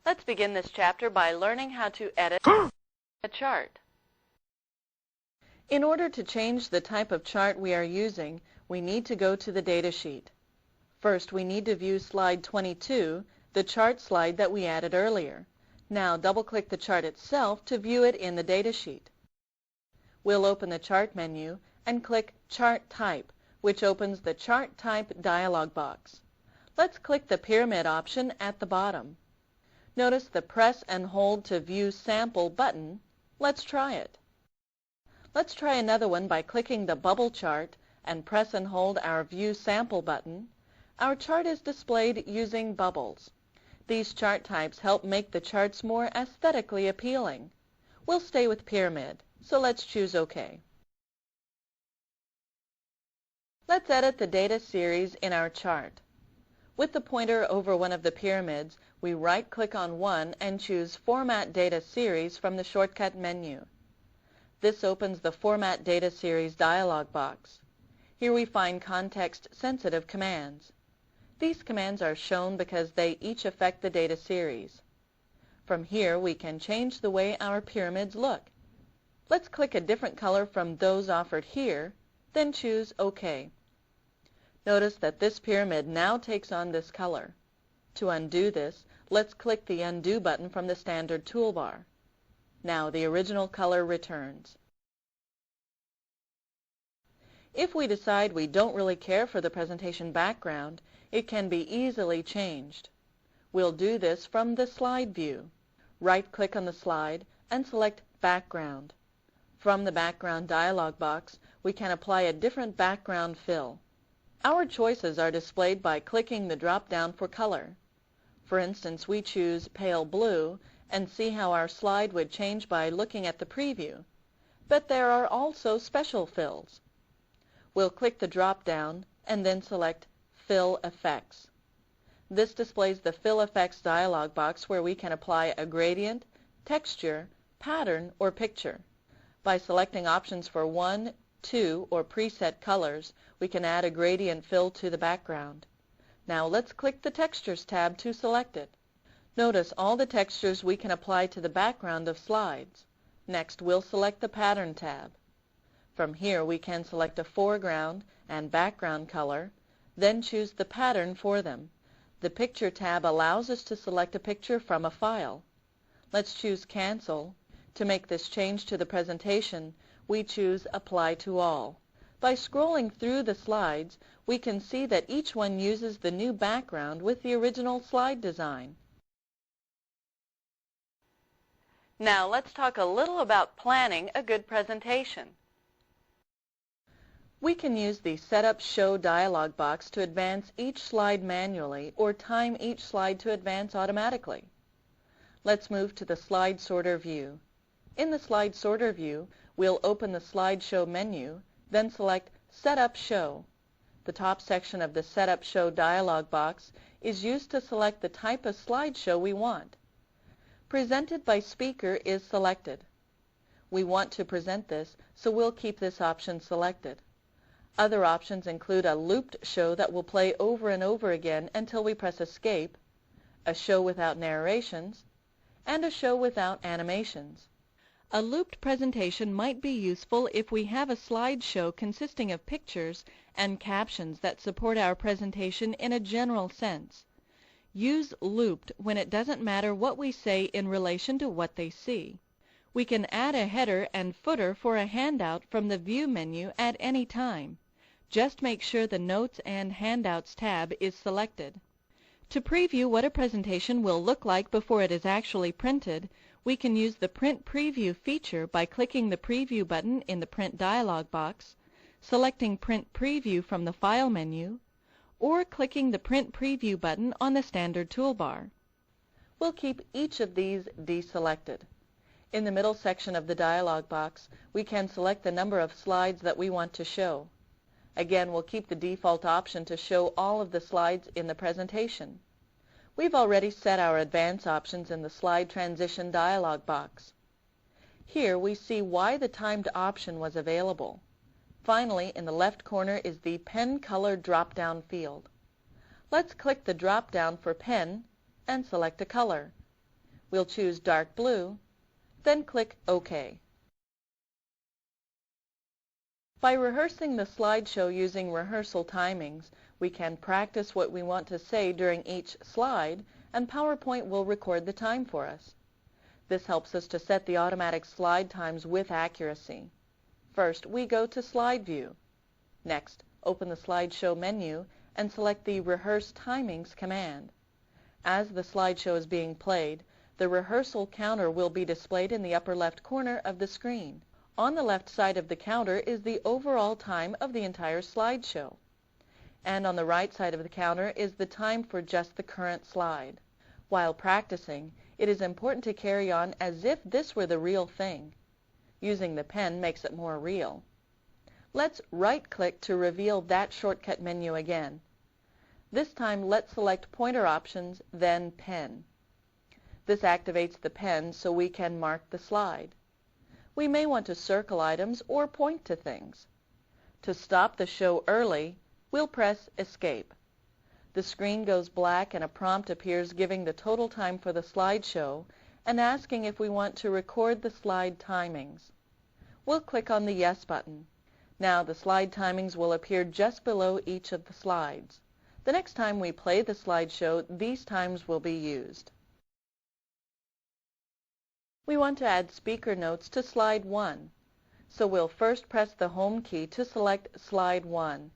Let's begin this chapter by learning how to edit a chart. In order to change the type of chart we are using, we need to go to the data sheet. First, we need to view slide 22, the chart slide that we added earlier. Now, double-click the chart itself to view it in the data sheet. We'll open the Chart menu and click Chart Type, which opens the Chart Type dialog box. Let's click the Pyramid option at the bottom. Notice the Press and Hold to View Sample button. Let's try it. Let's try another one by clicking the Bubble Chart and press and hold our View Sample button. Our chart is displayed using bubbles. These chart types help make the charts more aesthetically appealing. We'll stay with Pyramid, so let's choose OK. Let's edit the data series in our chart. With the pointer over one of the pyramids, we right-click on one and choose Format Data Series from the shortcut menu. This opens the Format Data Series dialog box. Here we find context-sensitive commands. These commands are shown because they each affect the data series. From here, we can change the way our pyramids look. Let's click a different color from those offered here, then choose OK. Notice that this pyramid now takes on this color. To undo this, let's click the Undo button from the standard toolbar. Now the original color returns. If we decide we don't really care for the presentation background, it can be easily changed. We'll do this from the slide view. Right-click on the slide and select Background. From the Background dialog box, we can apply a different background fill. Our choices are displayed by clicking the drop-down for color. For instance, we choose Pale Blue and see how our slide would change by looking at the preview. But there are also special fills. We'll click the drop-down and then select Fill Effects. This displays the Fill Effects dialog box where we can apply a gradient, texture, pattern, or picture. By selecting options for 1, 2, or preset colors, we can add a gradient fill to the background. Now let's click the Textures tab to select it. Notice all the textures we can apply to the background of slides. Next, we'll select the Pattern tab. From here, we can select a foreground and background color, then choose the pattern for them. The Picture tab allows us to select a picture from a file. Let's choose Cancel. To make this change to the presentation, we choose Apply to All. By scrolling through the slides, we can see that each one uses the new background with the original slide design. Now let's talk a little about planning a good presentation. We can use the Setup Show dialog box to advance each slide manually or time each slide to advance automatically. Let's move to the Slide Sorter view. In the Slide Sorter view, we'll open the Slide Show menu, then select Setup Show. The top section of the Setup Show dialog box is used to select the type of slideshow we want. Presented by Speaker is selected. We want to present this, so we'll keep this option selected. Other options include a looped show that will play over and over again until we press Escape, a show without narrations, and a show without animations. A looped presentation might be useful if we have a slideshow consisting of pictures and captions that support our presentation in a general sense. Use looped when it doesn't matter what we say in relation to what they see. We can add a header and footer for a handout from the View menu at any time. Just make sure the Notes and Handouts tab is selected. To preview what a presentation will look like before it is actually printed, we can use the Print Preview feature by clicking the Preview button in the Print dialog box, selecting Print Preview from the File menu, or clicking the Print Preview button on the standard toolbar. We'll keep each of these deselected. In the middle section of the dialog box, we can select the number of slides that we want to show. Again, we'll keep the default option to show all of the slides in the presentation. We've already set our advance options in the Slide Transition dialog box. Here we see why the timed option was available. Finally, in the left corner is the Pen Color drop-down field. Let's click the drop-down for Pen and select a color. We'll choose dark blue, then click OK. By rehearsing the slideshow using rehearsal timings, we can practice what we want to say during each slide, and PowerPoint will record the time for us. This helps us to set the automatic slide times with accuracy. First, we go to Slide View. Next, open the Slideshow menu and select the Rehearse Timings command. As the slideshow is being played, the rehearsal counter will be displayed in the upper left corner of the screen. On the left side of the counter is the overall time of the entire slideshow. And on the right side of the counter is the time for just the current slide. While practicing, it is important to carry on as if this were the real thing. Using the pen makes it more real. Let's right-click to reveal that shortcut menu again. This time, let's select Pointer Options, then Pen. This activates the pen so we can mark the slide. We may want to circle items or point to things. To stop the show early, we'll press Escape. The screen goes black and a prompt appears giving the total time for the slideshow and asking if we want to record the slide timings. We'll click on the Yes button. Now the slide timings will appear just below each of the slides. The next time we play the slideshow, these times will be used. We want to add speaker notes to Slide 1, so we'll first press the Home key to select Slide 1.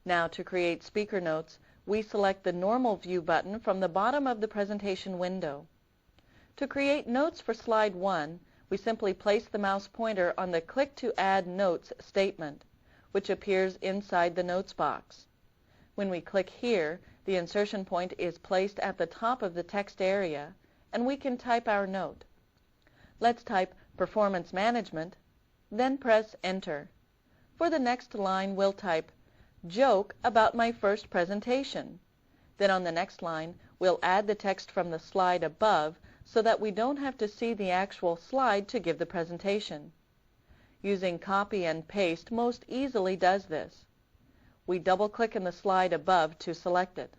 Now to create speaker notes, we select the Normal View button from the bottom of the presentation window. To create notes for Slide 1, we simply place the mouse pointer on the Click to Add Notes statement, which appears inside the Notes box. When we click here, the insertion point is placed at the top of the text area, and we can type our note. Let's type Performance Management, then press Enter. For the next line, we'll type Joke about my first presentation. Then on the next line, we'll add the text from the slide above so that we don't have to see the actual slide to give the presentation. Using Copy and Paste most easily does this. We double-click in the slide above to select it,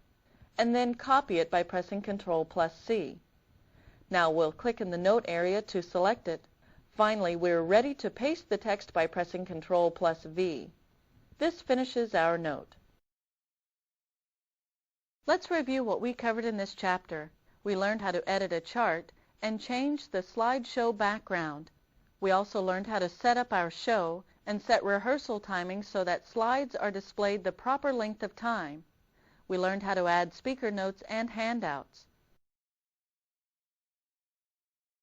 and then copy it by pressing Ctrl+C. Now we'll click in the note area to select it. Finally, we're ready to paste the text by pressing Ctrl+V. This finishes our note. Let's review what we covered in this chapter. We learned how to edit a chart and change the slideshow background. We also learned how to set up our show and set rehearsal timings so that slides are displayed the proper length of time. We learned how to add speaker notes and handouts.